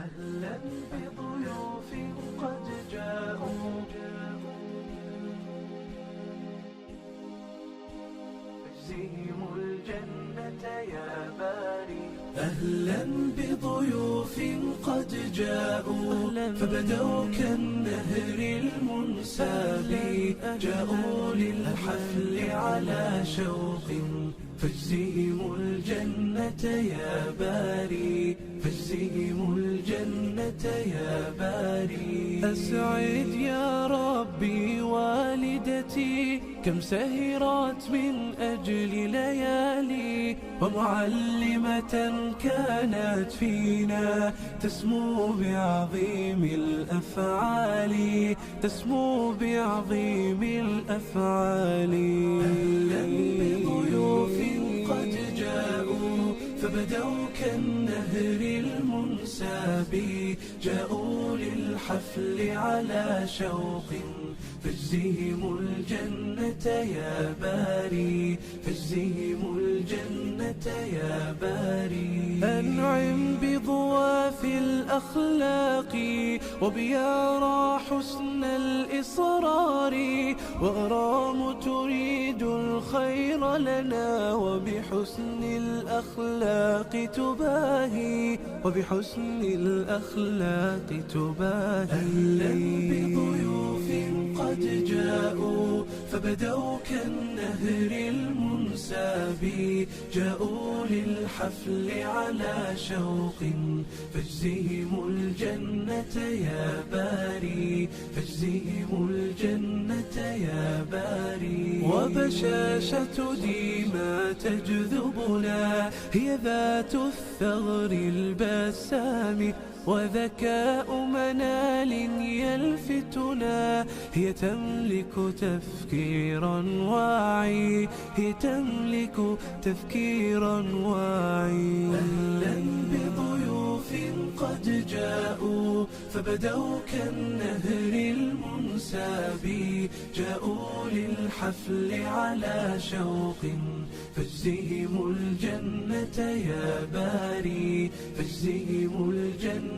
أهلا بضيوف قد جاءوا اجزهم الجنة يا باري. أهلا بضيوف قد جاءوا فبدوا كالنهر المنساب، جاءوا للحفل على شوق فاجزهم الجنة يا باري، فاجزهم الجنة يا باري. أسعد يا ربي والدتي كم سهرت من أجل ليالي، ومعلمة كانت فينا تسمو بعظيم الأفعال، تسمو بعظيم الأفعال. أهلا بضيوف قد جاءوا فبدوا كالنهر المنساب، جاءوا للحفل على شوق فاجزهم الجنة يا باري، فاجزهم الجنة يا باري. أنعم بضواف الأخلاق وبيارى حسن الإصرار، وغرام تريد الخير لنا وبحسن الأخلاق تباهي، وبحسن الأخلاق تباهي. أهلا بضيوف قد جاءوا فبدوا كالنهر المنساب، جاءوا للحفل على شوق فاجزهم الجنة يا باري، فاجزهم الجنة يا باري. وبشاشة ديما تجذبنا هي ذات الثغر البسام، وذكاء منال يلفتنا هي تملك تفكيرا واعي، هي تملك تفكيرا واعي. أهلا بضيوف قد جاءوا فبدوا كالنهر المنساب، جاءوا للحفل على شوق فاجزهم الجنة يا باري، فاجزهم الجنة.